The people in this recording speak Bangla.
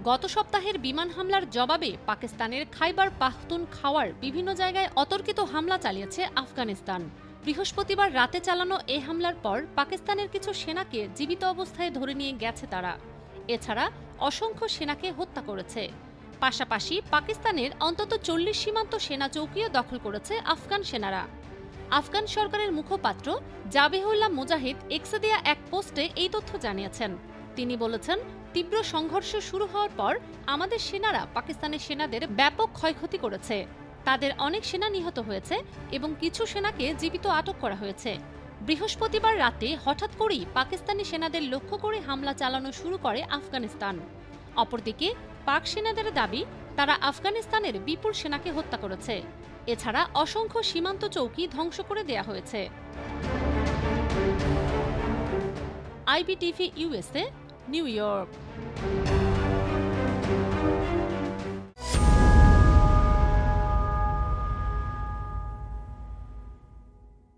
গত সপ্তাহের বিমান হামলার জবাবে পাকিস্তানের খাইবার পাখতুনখাওয়ার বিভিন্ন জায়গায় অতর্কিত হামলা চালিয়েছে আফগানিস্তান। বৃহস্পতিবার রাতে চালানো এই হামলার পর পাকিস্তানের কিছু সেনাকে জীবিত অবস্থায় ধরে নিয়ে গেছে তারা। এছাড়া অসংখ্য সেনাকে হত্যা করেছে। পাশাপাশি পাকিস্তানের অন্তত 40 সীমান্ত সেনা চৌকিও দখল করেছে আফগান সেনারা। আফগান সরকারের মুখপাত্র জাবিহুল্লাহ মুজাহিদ এক্সে দেয়া এক পোস্টে এই তথ্য জানিয়েছেন। তিনি বলেছেন, তীব্র সংঘর্ষ শুরু হওয়ার পর আমাদের সেনারা পাকিস্তানের সেনাদের ব্যাপক ক্ষয়ক্ষতি করেছে। তাদের অনেক সেনা নিহত হয়েছে এবং কিছু সেনাকে জীবিত আটক করা হয়েছে। বৃহস্পতিবার রাতে হঠাৎ করেই পাকিস্তানি সেনাদের লক্ষ্য করে হামলা চালানো শুরু করে আফগানিস্তান। অপরদিকে পাক সেনাদের দাবি, তারা আফগানিস্তানের বিপুল সেনাকে হত্যা করেছে। এছাড়া অসংখ্য সীমান্ত চৌকি ধ্বংস করে দেয়া হয়েছে। IBTV USA, new York.